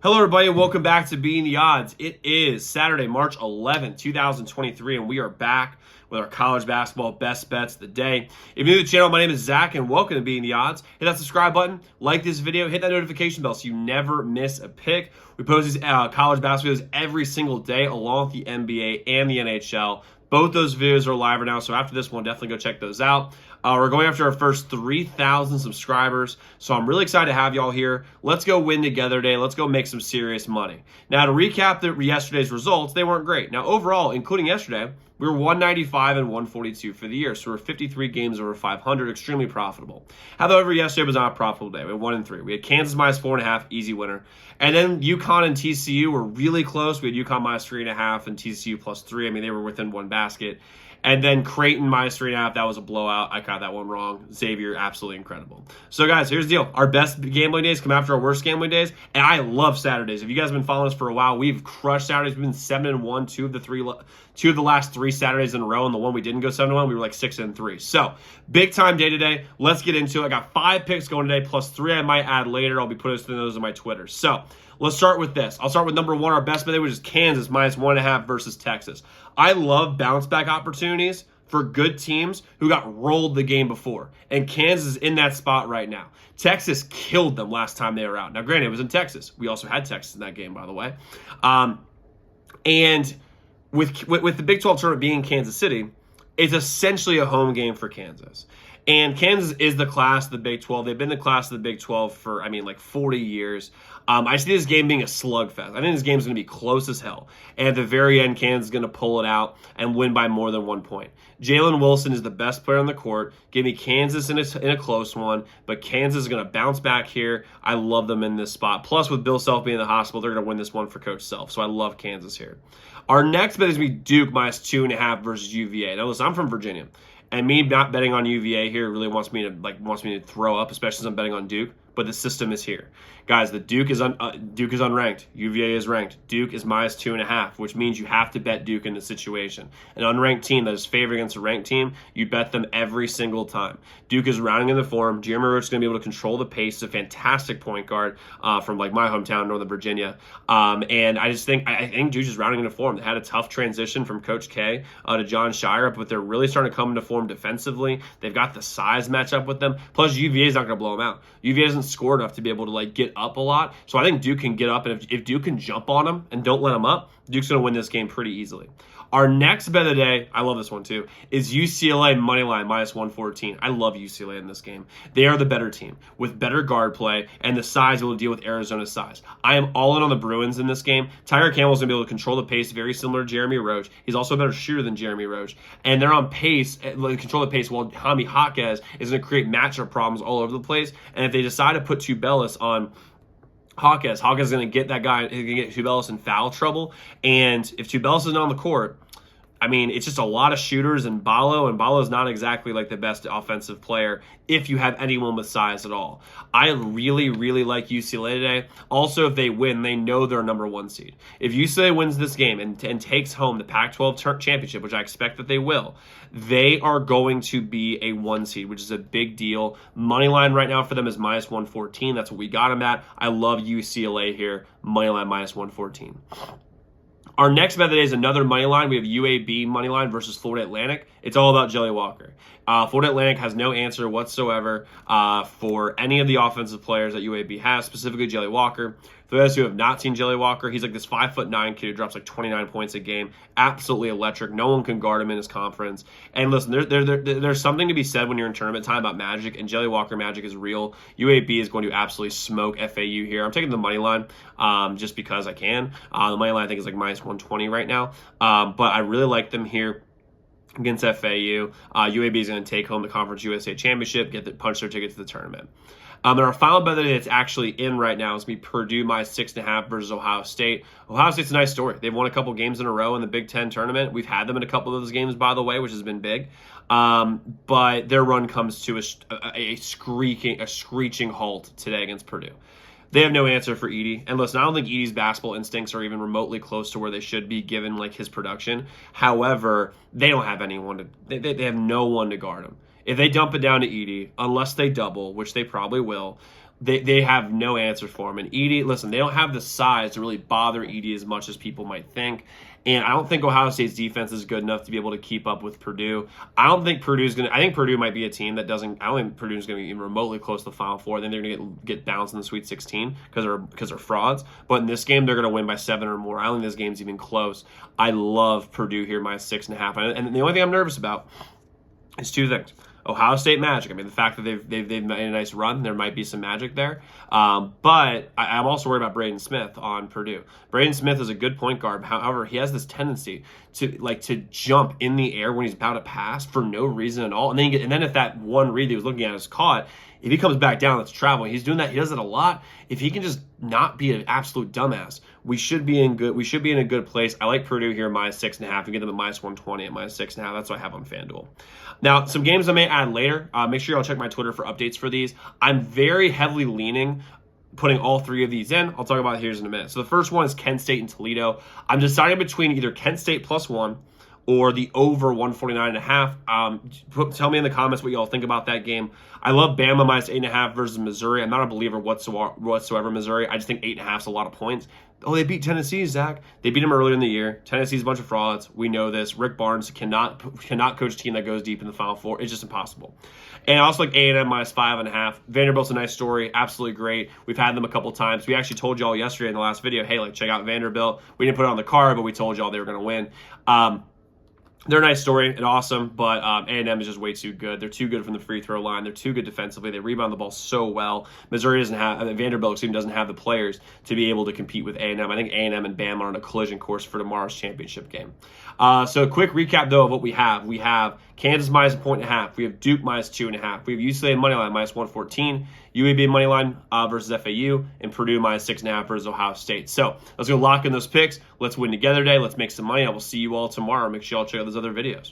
Hello, everybody. Welcome back to Beating the Odds. It is Saturday, March 11th, 2023, and we are back with our college basketball best bets of the day. If you're new to the channel, my name is Zach, and welcome to Beating the Odds. Hit that subscribe button, like this video, hit that notification bell so you never miss a pick. We post these college basketball videos every single day, along with the NBA and the NHL. Both those videos are live right now, so after this one, definitely go check those out. We're going after our first 3,000 subscribers, so I'm really excited to have y'all here. Let's go win together today. Let's go make some serious money. Now, to recap yesterday's results, they weren't great. Now, overall, including yesterday, we were 195 and 142 for the year, so we're 53 games over 500, extremely profitable. However, yesterday was not a profitable day. We had 1-3. We had Kansas minus 4.5, easy winner. And then UConn and TCU were really close. We had UConn minus 3.5 and TCU plus 3. I mean, they were within one basket. And then Creighton minus 3.5. That was a blowout. I got that one wrong. Xavier, absolutely incredible. So, guys, here's the deal. Our best gambling days come after our worst gambling days. And I love Saturdays. If you guys have been following us for a while, we've crushed Saturdays. We've been 7-1 two of the last 3 Saturdays in a row. And the one we didn't go 7-1, we were like 6-3. So, big time day today. Let's get into it. I got 5 picks going today, plus 3 I might add later. I'll be putting those on my Twitter. So, let's start with this. I'll start with number 1, our best bet today, which is Kansas minus 1.5 versus Texas. I love bounce back opportunities for good teams who got rolled the game before. And Kansas is in that spot right now. Texas killed them last time they were out. Now, granted, it was in Texas. We also had Texas in that game, by the way. And with the Big 12 tournament being in Kansas City, it's essentially a home game for Kansas. And Kansas is the class of the Big 12. They've been the class of the Big 12 for, like 40 years. I see this game being a slugfest. I think this game is going to be close as hell. And at the very end, Kansas is going to pull it out and win by more than 1 point. Jalen Wilson is the best player on the court. Give me Kansas in a close one, but Kansas is going to bounce back here. I love them in this spot. Plus, with Bill Self being in the hospital, they're going to win this one for Coach Self. So I love Kansas here. Our next bet is going to be Duke minus 2.5 versus UVA. Now, listen, I'm from Virginia. And me not betting on UVA here really wants me to throw up, especially since I'm betting on Duke. But the system is here, guys. The Duke is unranked. UVA is ranked. Duke is minus 2.5, which means you have to bet Duke in this situation. An unranked team that is favored against a ranked team, you bet them every single time. Duke is rounding in the form. Jeremy Roach is going to be able to control the pace. He's a fantastic point guard from my hometown, Northern Virginia. And I think Duke is rounding into form. They had a tough transition from Coach K to John Shire, but they're really starting to come into form defensively. They've got the size match up with them. Plus, UVA is not going to blow them out. UVA doesn't score enough to be able to get up a lot. So I think Duke can get up, and if Duke can jump on them and don't let them up, Duke's going to win this game pretty easily. Our next bet of the day, I love this one too, is UCLA moneyline minus 114. I love UCLA in this game. They are the better team with better guard play, and the size will deal with Arizona's size. I am all in on the Bruins in this game. Tiger Campbell's going to be able to control the pace, very similar to Jeremy Roach. He's also a better shooter than Jeremy Roach, and they're on pace, control the pace, while Jaime Jaquez is going to create matchup problems all over the place. And if they decide to put Tubelis on Jaquez is going to get that guy, he's going to get Tubelis in foul trouble. And if Tubelis isn't on the court, it's just a lot of shooters and Ballo is not exactly the best offensive player if you have anyone with size at all. I really, really like UCLA today. Also, if they win, they know they're number 1 seed. If UCLA wins this game and takes home the Pac-12 championship, which I expect that they will, they are going to be a 1 seed, which is a big deal. Money line right now for them is minus 114. That's what we got them at. I love UCLA here. Money line minus 114. Our next bet of the day is another money line. We have UAB money line versus Florida Atlantic. It's all about Jelly Walker. Florida Atlantic has no answer whatsoever for any of the offensive players that UAB has, specifically Jelly Walker. For those who have not seen Jelly Walker, he's this 5'9" kid who drops 29 points a game. Absolutely electric. No one can guard him in his conference. And listen, there's something to be said when you're in tournament time about magic, and Jelly Walker magic is real. UAB is going to absolutely smoke FAU here. I'm taking the money line just because I can. The money line I think is minus 120 right now. But I really like them here against FAU. UAB is going to take home the Conference USA Championship, punch their ticket to the tournament. And our final bet that's actually in right now is going to be Purdue minus 6.5 versus Ohio State. Ohio State's a nice story. They've won a couple games in a row in the Big Ten tournament. We've had them in a couple of those games, by the way, which has been big. But their run comes to a screeching halt today against Purdue. They have no answer for Edey. And listen, I don't think Edey's basketball instincts are even remotely close to where they should be given his production. However, they don't have anyone they have no one to guard him. If they dump it down to Edey, unless they double, which they probably will, they have no answer for him. And Edey, listen, they don't have the size to really bother Edey as much as people might think. And I don't think Ohio State's defense is good enough to be able to keep up with Purdue. I think Purdue might be a team that doesn't. I don't think Purdue's going to be even remotely close to the Final Four. Then they're going to get bounced in the Sweet 16 because they're frauds. But in this game, they're going to win by 7 or more. I don't think this game's even close. I love Purdue here minus 6.5. And the only thing I'm nervous about is 2 things. Ohio State magic. I mean, the fact that they've made a nice run, there might be some magic there. But I'm also worried about Braden Smith on Purdue. Braden Smith is a good point guard. However, he has this tendency to jump in the air when he's about to pass for no reason at all. And then if that one read he was looking at is caught, if he comes back down, that's travel. He's doing that. He does it a lot. If he can just not be an absolute dumbass, we should be in a good place. I like Purdue here minus 6.5. You get them at minus 120 at minus 6.5. That's what I have on FanDuel. Now, some games I may add later. Make sure y'all check my Twitter for updates for these. I'm very heavily leaning putting all 3 of these in. I'll talk about it here in a minute. So the first one is Kent State and Toledo. I'm deciding between either Kent State +1 or the over 149.5. Tell me in the comments what y'all think about that game. I love Bama minus 8.5 versus Missouri. I'm not a believer whatsoever Missouri. I just think 8.5 is a lot of points. Oh, they beat Tennessee, Zach. They beat them earlier in the year. Tennessee's a bunch of frauds. We know this. Rick Barnes cannot coach a team that goes deep in the Final Four. It's just impossible. And I also like A&M minus 5.5. Vanderbilt's a nice story. Absolutely great. We've had them a couple times. We actually told y'all yesterday in the last video, hey, check out Vanderbilt. We didn't put it on the card, but we told y'all they were going to win. They're a nice story and awesome, but A&M is just way too good. They're too good from the free throw line. They're too good defensively. They rebound the ball so well. Vanderbilt doesn't have the players to be able to compete with A&M. I think A&M and Bama are on a collision course for tomorrow's championship game. So a quick recap, though, of what we have. We have Kansas minus 1.5. We have Duke minus 2.5. We have UCLA moneyline minus 114. UAB moneyline versus FAU, and Purdue minus 6.5 versus Ohio State. So let's go lock in those picks. Let's win together today. Let's make some money. I will see you all tomorrow. Make sure y'all check out those other videos.